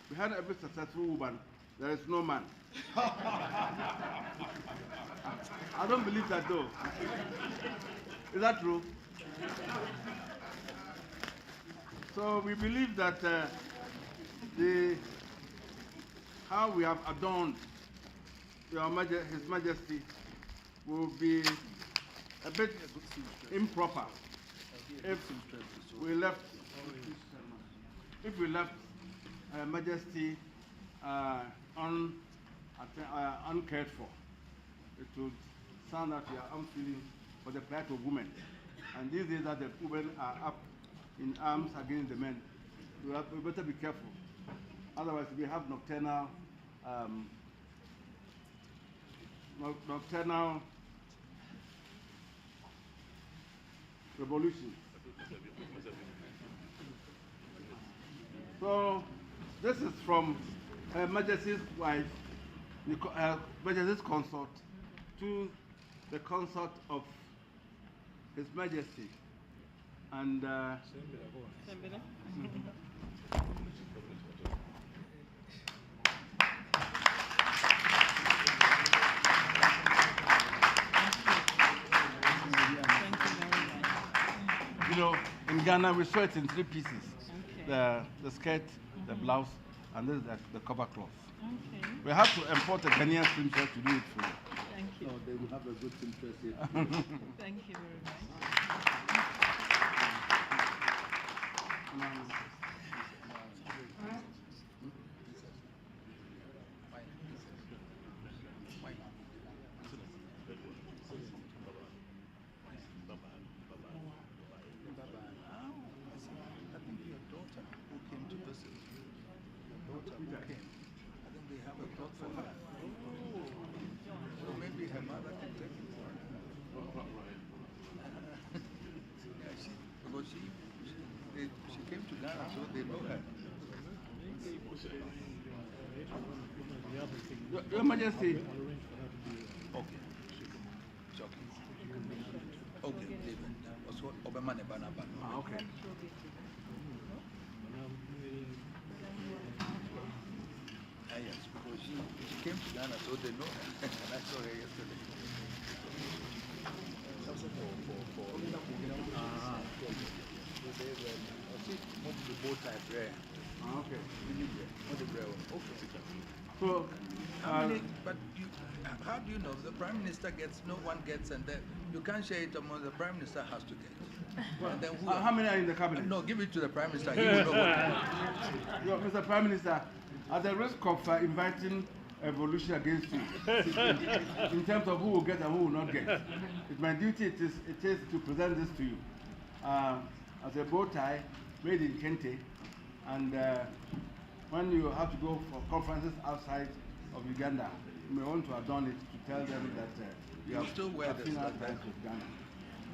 behind every successful woman, there is no man. I don't believe that though. Is that true? So we believe that how we have adorned His Majesty will be a bit improper if we left Her Majesty uncared for. It would sound that we are unfeeling for the plight of women. And these days that the women are up in arms against the men, we better be careful. Otherwise, we have nocturnal revolution. So this is from Her Majesty's wife, Her Majesty's consort, to the consort of His Majesty. And you know, in Ghana we sew it in 3 pieces: the skirt, the blouse, and this is the cover cloth. Okay. We have to import a Ghanaian seamstress to do it for you. Thank you. No, they will have a good seamstress here. Thank you very much. She came to Ghana, so they know her. Your Majesty. Okay. Okay, David. Also, Obama Banaba. Okay. Yes, because she came to Ghana, so they know her. And I saw her yesterday. Okay. So, but how do you know? The Prime Minister gets, no one gets, and then you can't share it among the Prime Minister has to get. And then who, how many are in the cabinet? No, give it to the Prime Minister. He will know what to do. Mr. Prime Minister, at the risk of inviting a revolution against you, in terms of who will get and who will not get, it's my duty it is to present this to you as a bow tie made in Kente, and when you have to go for conferences outside of Uganda, you may want to adorn it to tell them that you have still wear this seen like outside that. of Ghana.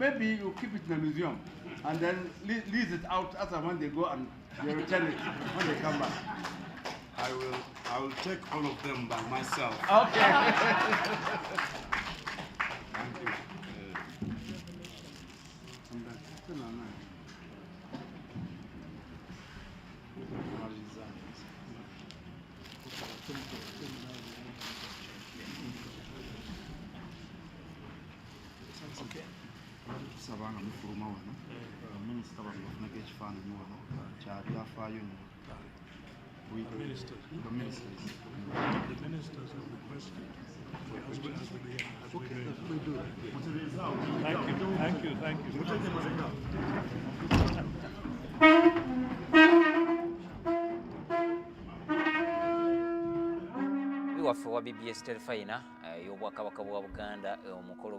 Maybe you keep it in a museum and then lease it out as and when they go and they return it when they come back. I will take all of them by myself. Okay. Thank you. Okay. Sabanga mufuluma wano minisita bafunako ekifaananyi wano kyabyafaayo nyo. The ministers have requested for us to as we do. Thank you. Waffe wa BBS Telefayina y'obwakabaka bwa Buganda omukolo